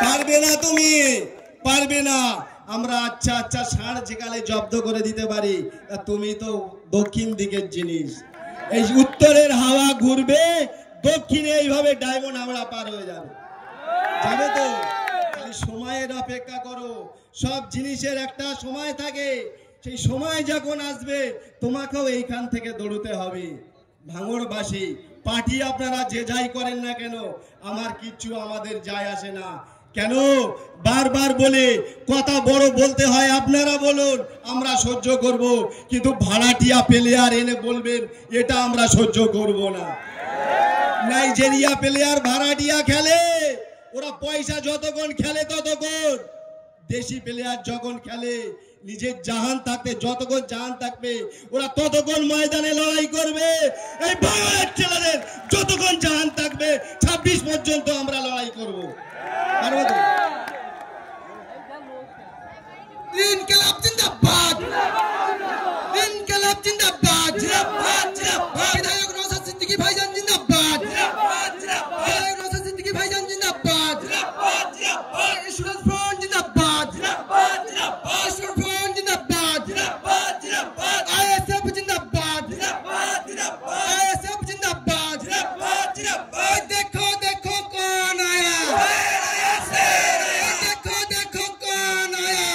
পারবে না, তুমি পারবে না। আমরা আচ্ছা আচ্ছা ষাঁড় যেকালে জব্দ করে দিতে পারি, তুমি তো দক্ষিণ দিকের জিনিস। এই উত্তরের হাওয়া ঘুরবে, দক্ষিণে এইভাবে ডায়মন্ড আমরা পার হয়ে যাবে। যাবে তো, খালি সময়ের অপেক্ষা করো। সব জিনিসের একটা সময় থাকে, সেই সময় যখন আসবে তোমাকেও এইখান থেকে দৌড়তে হবে। ভাঙড়বাসী পার্টি আপনারা যে যাই করেন না কেন, আমার কিচ্ছু আমাদের যায় আসে না। কেন বারবার বলে কথা বড় বলতে হয়, আপনারা বলুন আমরা সহ্য করব, কিন্তু ভাড়াটিয়া প্লেয়ার এনে বলবেন এটা আমরা সহ্য করব না। নাইজেরিয়া প্লেয়ার ভাড়াটিয়া খেলে, ওরা পয়সা যতক্ষণ খেলে ততক্ষণ। দেশি প্লেয়ার যখন খেলে, নিজের জাহান থাকতে, যতক্ষণ জাহান থাকবে ওরা ততক্ষণ ময়দানে লড়াই করবে। এই বাংলার ছেলেদের যতক্ষণ জাহান থাকবে 26 পর্যন্ত আমরা লড়াই করব। পারবো তো? ইনকিলাব জিন্দাবাদ, ইনকিলাব জিন্দাবাদ, জিন্দাবাদ জিন্দাবাদ। বিধায়ক নওশাদ সিদ্দিকী ভাইজান জিন্দাবাদ, জিন্দাবাদ জিন্দাবাদ। বিধায়ক নওশাদ সিদ্দিকী ভাইজান জিন্দাবাদ, জিন্দাবাদ জিন্দাবাদ। স্টুডেন্টস ফ্রন্ট জিন্দাবাদ, জিন্দাবাদ জিন্দাবাদ। স্টুডেন্ট ফ্রন্ট জিন্দাবাদ, জিন্দাবাদ জিন্দাবাদ। আইএসএফ জিন্দাবাদ, জিন্দাবাদ জিন্দাবাদ। আইএসএফ জিন্দাবাদ, জিন্দাবাদ জিন্দাবাদ। দেখো দেখো কौन आया, দেখো দেখো कौन आया।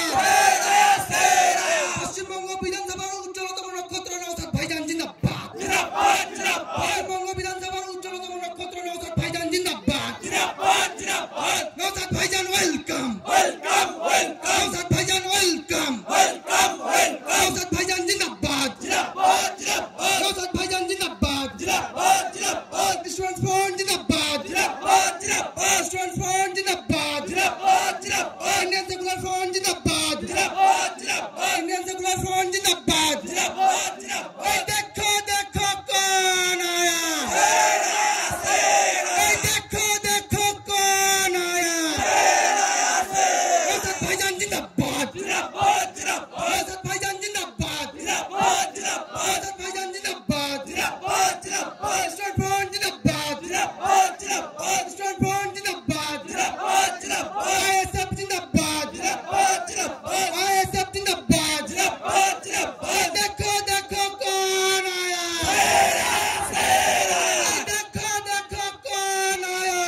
পশ্চিমবঙ্গ বিধানসভার উজ্জ্বলতম নক্ষত্র নওশাদ ভাইজান জিন্দাবাদ, জিন্দাবাদ জিন্দাবাদ। পশ্চিমবঙ্গ বিধানসভার উজ্জ্বলতম নক্ষত্র নওশাদ ভাইজান জিন্দাবাদ, জিন্দাবাদ জিন্দাবাদ। নওশাদ ভাইজান ওয়েলকাম, ওয়েলকাম ওয়েলকাম। নওশাদ ভাইজান ওয়েলকাম, ওয়েলকাম ওয়েলকাম। নওশাদ ভাইজান জিন্দাবাদ, জিন্দাবাদ জিন্দাবাদ। নওশাদ ভাইজান জিন্দাবাদ, জিন্দাবাদ জিন্দাবাদ। স্টুডেন্টস ফ্রন্ট জিন্দাবাদ, জিন্দাবাদ জিন্দাবাদ। স্টুডেন্টস ফ্রন্ট জিন্দাবাদ, জিন্দাবাদ জিন্দাবাদ। ইন্ডিয়ান সেকুলার ফ্রন্ট জিন্দাবাদ, জিন্দাবাদ জিন্দাবাদ। ইন্ডিয়ান সেকুলার ফ্রন্ট জিন্দাবাদ, জিন্দাবাদ জিন্দাবাদ। দেখো দেখো कौन आया, দেখো দেখো कौन आया। নওশাদ ভাইজান জিন্দাবাদ, জিন্দাবাদ জিন্দাবাদ। নওশাদ ভাইজান জিন্দাবাদ, জিন্দাবাদ জিন্দাবাদ। নওশাদ ভাইজান জিন্দাবাদ, জিন্দাবাদ জিন্দাবাদ। স্টুডেন্ট ফ্রন্ট জিন্দাবাদ, জিন্দাবাদ জিন্দাবাদ। স্টুডেন্ট ফ্রন্ট জিন্দাবাদ, জিন্দাবাদ জিন্দাবাদ। আইএসএফ জিন্দাবাদ, জিন্দাবাদ জিন্দাবাদ। আইএসএফ জিন্দাবাদ, জিন্দাবাদ জিন্দাবাদ। দেখো দেখো कौन आया, দেখো দেখো कौन आया।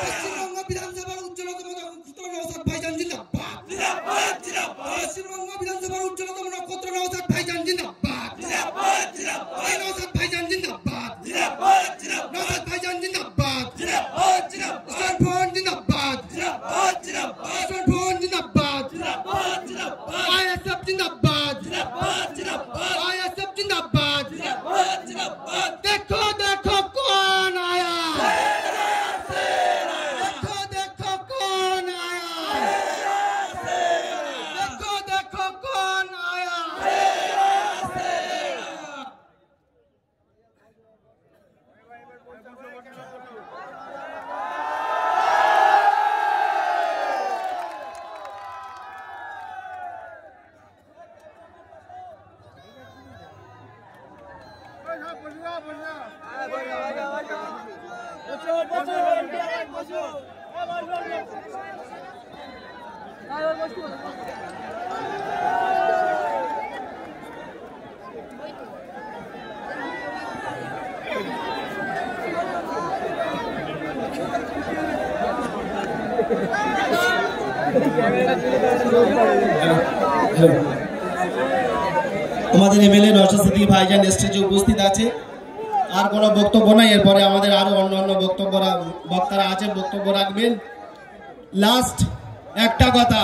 পশ্চিমবঙ্গ বিধানসভার উজ্জ্বলতম নক্ষত্র নওশাদ ভাইজান জিন্দাবাদ, জিন্দাবাদ জিন্দাবাদ। পশ্চিমবঙ্গ বিধানসভার উজ্জ্বলতম নক্ষত্র নওশাদ ভাইজান জিন্দাবাদ, জিন্দাবাদ জিন্দাবাদ। নওশাদ ভাইজান জিন্দাবাদ, জিন্দাবাদ জিন্দাবাদ। নওশাদ ভাইজান জিন্দাবাদ, জিন্দাবাদ জিন্দাবাদ। স্টুডেন্ট ফ্রন্ট জিন্দাবাদ, জিন্দাবাদ জিন্দাবাদ। স্টুডেন্ট ফ্রন্ট জিন্দাবাদ, জিন্দাবাদ জিন্দাবাদ। আইএসএফ জিন্দাবাদ, জিন্দাবাদ জিন্দাবাদ। আইএসএফ জিন্দাবাদ, জিন্দাবাদ জিন্দাবাদ। দেখো দেখো कौन आया, দেখো দেখো कौन आया। দেখো দেখো कौन आया। আমাদের এমএলএ নওশাদ সিদ্দিকী ভাইজান স্টেজে উপস্থিত আছে। আর কোনো বক্তব্য নাই, এরপরে আমাদের আরো অন্যান্য বক্তারা আছে, বক্তব্য রাখবেন। লাস্ট একটা কথা,